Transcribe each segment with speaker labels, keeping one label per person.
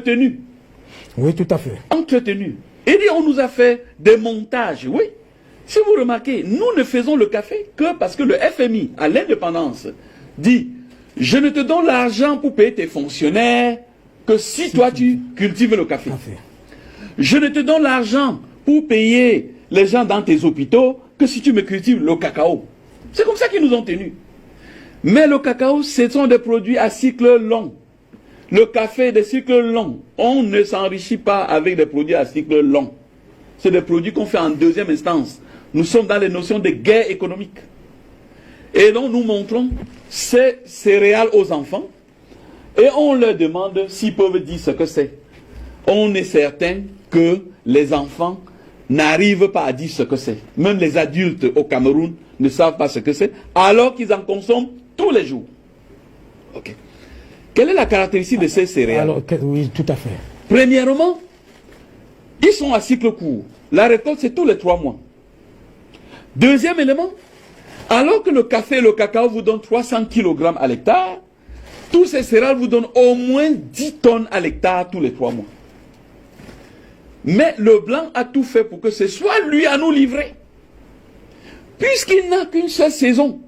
Speaker 1: entretenu.
Speaker 2: Oui, tout à fait.
Speaker 1: Entretenu. Et dit, on nous a fait des montages, oui. Si vous remarquez, nous ne faisons le café que parce que le FMI, à l'indépendance, dit, je ne te donne l'argent pour payer tes fonctionnaires que si toi tu cultives le café. Je ne te donne l'argent pour payer les gens dans tes hôpitaux que si tu me cultives le cacao. C'est comme ça qu'ils nous ont tenus. Mais le cacao, ce sont des produits à cycle long. Le café des cycles longs. On ne s'enrichit pas avec des produits à cycle long. C'est des produits qu'on fait en deuxième instance. Nous sommes dans les notions de guerre économique. Et donc nous montrons ces céréales aux enfants et on leur demande s'ils peuvent dire ce que c'est. On est certain que les enfants n'arrivent pas à dire ce que c'est. Même les adultes au Cameroun ne savent pas ce que c'est, alors qu'ils en consomment tous les jours. Ok. Quelle est la caractéristique de ces céréales?
Speaker 2: Alors, oui, tout à fait.
Speaker 1: Premièrement, ils sont à cycle court. La récolte, c'est tous les 3 mois. Deuxième élément, alors que le café et le cacao vous donnent 300 kg à l'hectare, tous ces céréales vous donnent au moins 10 tonnes à l'hectare tous les 3 mois. Mais le blanc a tout fait pour que ce soit lui à nous livrer. Puisqu'il n'a qu'une seule saison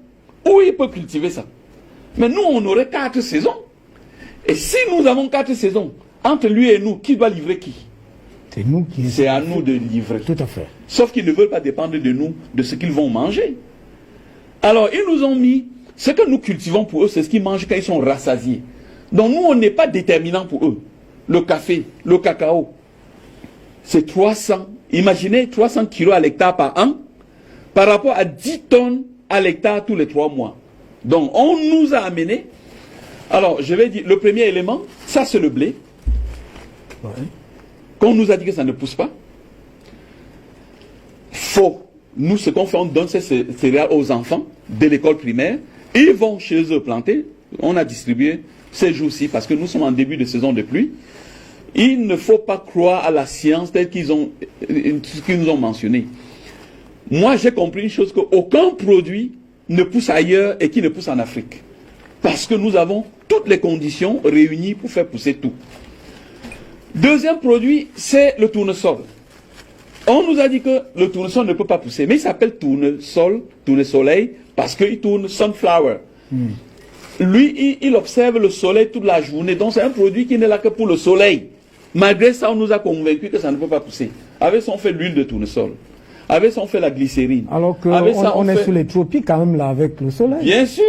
Speaker 1: où il peut cultiver ça. Mais nous, on aurait 4 saisons. Et si nous avons 4 saisons, entre lui et nous, qui doit livrer qui?
Speaker 2: C'est nous qui...
Speaker 1: C'est à nous de livrer.
Speaker 2: Tout à fait.
Speaker 1: Sauf qu'ils ne veulent pas dépendre de nous, de ce qu'ils vont manger. Alors, ils nous ont mis, ce que nous cultivons pour eux, c'est ce qu'ils mangent quand ils sont rassasiés. Donc nous, on n'est pas déterminant pour eux. Le café, le cacao, c'est 300. Imaginez 300 kilos à l'hectare par an, par rapport à 10 tonnes à l'hectare tous les 3 mois. Donc, on nous a amené. Alors, je vais dire, le premier élément, ça c'est le blé.
Speaker 2: Ouais.
Speaker 1: Qu'on nous a dit que ça ne pousse pas. Faux. Nous, ce qu'on fait, on donne ces céréales aux enfants de l'école primaire. Ils vont chez eux planter. On a distribué ces jours-ci parce que nous sommes en début de saison de pluie. Il ne faut pas croire à la science telle qu'ils nous ont mentionné. Moi, j'ai compris une chose, qu'aucun produit ne pousse ailleurs et qui ne pousse en Afrique. Parce que nous avons toutes les conditions réunies pour faire pousser tout. Deuxième produit, c'est le tournesol. On nous a dit que le tournesol ne peut pas pousser, mais il s'appelle tournesol, tournesoleil, parce qu'il tourne sunflower. Lui, il observe le soleil toute la journée, donc c'est un produit qui n'est là que pour le soleil. Malgré ça, on nous a convaincus que ça ne peut pas pousser. Avec ça, on fait l'huile de tournesol. Avec ça, on fait la glycérine.
Speaker 2: Alors qu'on est sous les tropiques quand même là, avec le soleil.
Speaker 1: Bien sûr.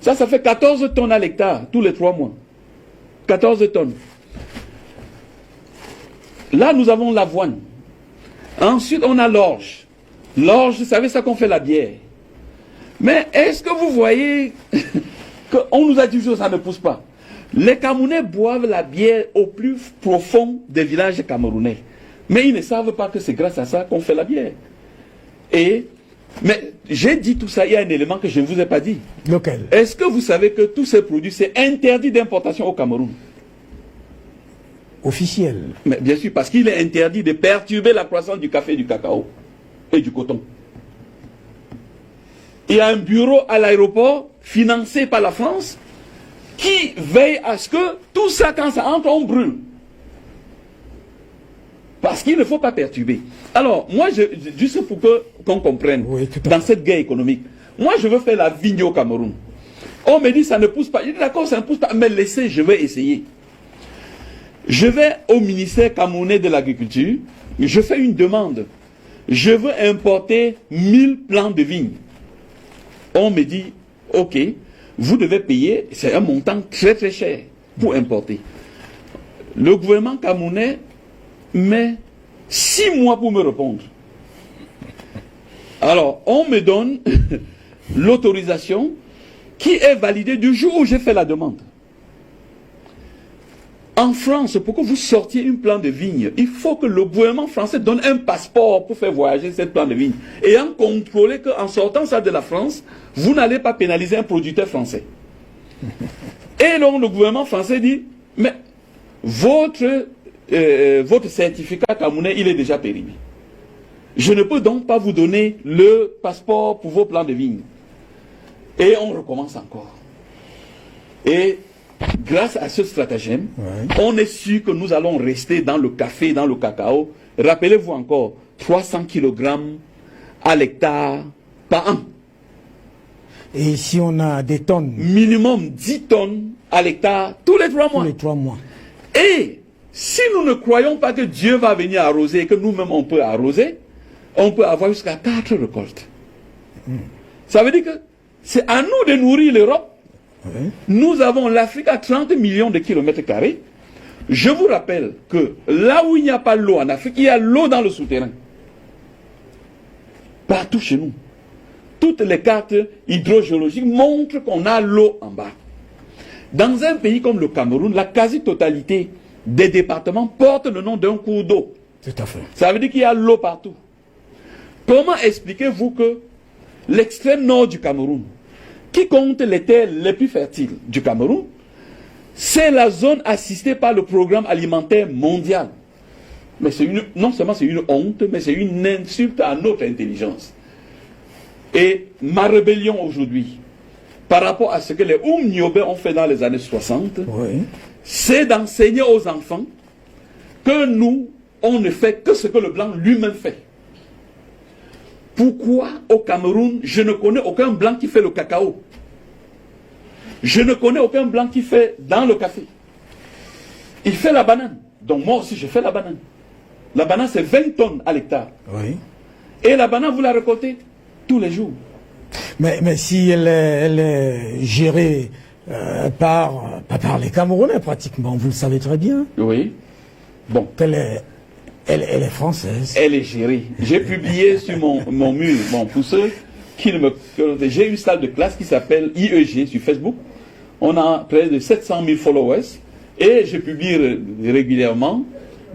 Speaker 1: Ça fait 14 tonnes à l'hectare, tous les 3 mois. 14 tonnes. Là, nous avons l'avoine. Ensuite, on a l'orge. L'orge, vous savez, ça qu'on fait la bière. Mais est-ce que vous voyez qu'on nous a dit que ça ne pousse pas? Les Camerounais boivent la bière au plus profond des villages camerounais. Mais ils ne savent pas que c'est grâce à ça qu'on fait la bière. Mais j'ai dit tout ça, il y a un élément que je ne vous ai pas dit.
Speaker 2: Lequel?
Speaker 1: Est-ce que vous savez que tous ces produits, c'est interdit d'importation au Cameroun?
Speaker 2: Officiel.
Speaker 1: Mais bien sûr, parce qu'il est interdit de perturber la croissance du café, du cacao et du coton. Il y a un bureau à l'aéroport financé par la France qui veille à ce que tout ça, quand ça entre, on brûle. Parce qu'il ne faut pas perturber. Alors, moi, juste pour qu'on comprenne,
Speaker 2: oui,
Speaker 1: dans cette guerre économique, moi, je veux faire la vigne au Cameroun. On me dit, ça ne pousse pas. Je dis, d'accord, ça ne pousse pas, mais laissez, je vais essayer. Je vais au ministère camerounais de l'agriculture, je fais une demande. Je veux importer 1000 plants de vignes. On me dit, ok, vous devez payer, c'est un montant très très cher pour importer. Le gouvernement camerounais met 6 mois pour me répondre. Alors, on me donne l'autorisation qui est validée du jour où j'ai fait la demande. En France, pour que vous sortiez une plante de vigne, il faut que le gouvernement français donne un passeport pour faire voyager cette plante de vigne. Et en contrôler qu'en sortant ça de la France, vous n'allez pas pénaliser un producteur français. Et donc le gouvernement français dit, mais votre certificat camerounais, il est déjà périmé. Je ne peux donc pas vous donner le passeport pour vos plants de vigne. Et on recommence encore. Et grâce à ce stratagème, on est sûr que nous allons rester dans le café, dans le cacao. Rappelez-vous encore, 300 kg à l'hectare par an.
Speaker 2: Et si on a des tonnes?
Speaker 1: Minimum 10 tonnes à l'hectare tous les 3 mois.
Speaker 2: Tous les 3 mois.
Speaker 1: Et si nous ne croyons pas que Dieu va venir arroser et que nous-mêmes on peut arroser, on peut avoir jusqu'à 4 récoltes. Ça veut dire que c'est à nous de nourrir l'Europe. Nous avons l'Afrique à 30 millions de kilomètres carrés. Je vous rappelle que là où il n'y a pas l'eau en Afrique, il y a l'eau dans le souterrain. Partout chez nous. Toutes les cartes hydrogéologiques montrent qu'on a l'eau en bas. Dans un pays comme le Cameroun, la quasi-totalité des départements portent le nom d'un cours d'eau.
Speaker 2: Tout à fait.
Speaker 1: Ça veut dire qu'il y a l'eau partout. Comment expliquez-vous que l'extrême nord du Cameroun, qui compte les terres les plus fertiles du Cameroun, c'est la zone assistée par le programme alimentaire mondial? Mais non seulement c'est une honte, mais c'est une insulte à notre intelligence. Et ma rébellion aujourd'hui, par rapport à ce que les Oumniobé ont fait dans les années 60, c'est d'enseigner aux enfants que nous, on ne fait que ce que le blanc lui-même fait. Pourquoi au Cameroun, je ne connais aucun blanc qui fait le cacao? Je ne connais aucun blanc qui fait dans le café. Il fait la banane. Donc moi aussi, je fais la banane. La banane, c'est 20 tonnes à l'hectare. Et la banane, vous la récoltez tous les jours.
Speaker 2: Mais si elle est gérée pas par les Camerounais pratiquement, vous le savez très bien.
Speaker 1: Oui. Bon.
Speaker 2: Elle est française.
Speaker 1: Elle est gérée. J'ai publié sur mon mur, pour ceux qui ne me... J'ai une salle de classe qui s'appelle IEG sur Facebook. On a près de 700 000 followers et je publie régulièrement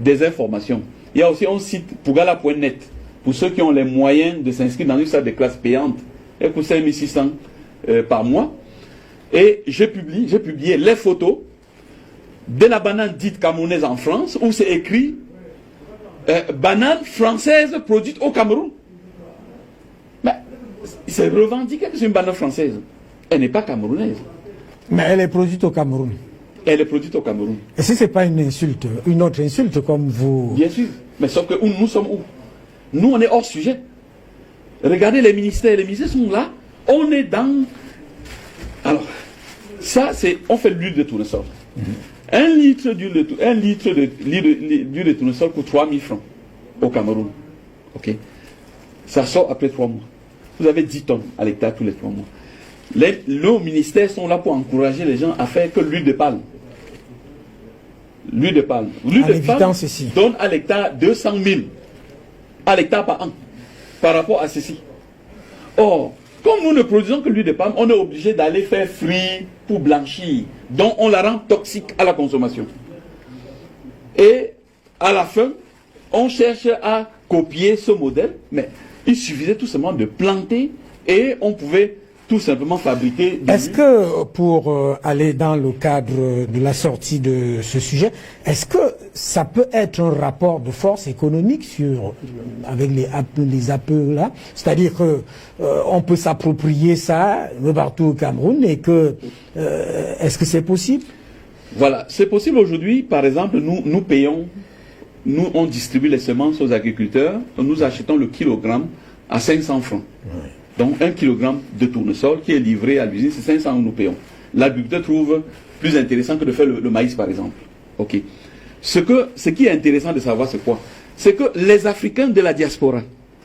Speaker 1: des informations. Il y a aussi un site, Pougala.net, pour ceux qui ont les moyens de s'inscrire dans une salle de classe payante. Elle coûte 5 600 par mois. Et j'ai publié les photos de la banane dite camerounaise en France, où c'est écrit banane française produite au Cameroun. Mais c'est revendiqué que c'est une banane française. Elle n'est pas camerounaise.
Speaker 2: Mais elle est produite au Cameroun.
Speaker 1: Elle est produite au Cameroun.
Speaker 2: Et si ce n'est pas une insulte, une autre insulte comme vous...
Speaker 1: Bien sûr. Mais sauf que nous sommes où? Nous, on est hors sujet. Regardez les ministères sont là. On est dans... Alors, ça, c'est... On fait de l'huile de tournesol. Un litre d'huile de tournesol coûte 3 000 francs au Cameroun. Ok. Ça sort après 3 mois. Vous avez 10 tonnes à l'hectare tous les 3 mois. Nos ministères sont là pour encourager les gens à faire que l'huile de palme. L'huile de palme. L'huile de palme donne à l'hectare 200 000 à l'hectare par an par rapport à ceci. Or, comme nous ne produisons que l'huile de palme, on est obligé d'aller faire frire pour blanchir. Donc on la rend toxique à la consommation. Et à la fin, on cherche à copier ce modèle, mais il suffisait tout simplement de planter et on pouvait tout simplement fabriquer.
Speaker 2: Est-ce que, pour aller dans le cadre de la sortie de ce sujet, est-ce que ça peut être un rapport de force économique avec les APE là? C'est-à-dire que on peut s'approprier ça partout au Cameroun et que est-ce que c'est possible?
Speaker 1: Voilà, c'est possible aujourd'hui. Par exemple, nous payons, on distribue les semences aux agriculteurs, nous achetons le kilogramme à 500 francs. Oui. Donc 1 kg de tournesol qui est livré à l'usine, c'est 500 nous payons. L'agriculteur trouve plus intéressant que de faire le maïs par exemple. Ok. Ce qui est intéressant de savoir c'est quoi? C'est que les Africains de la diaspora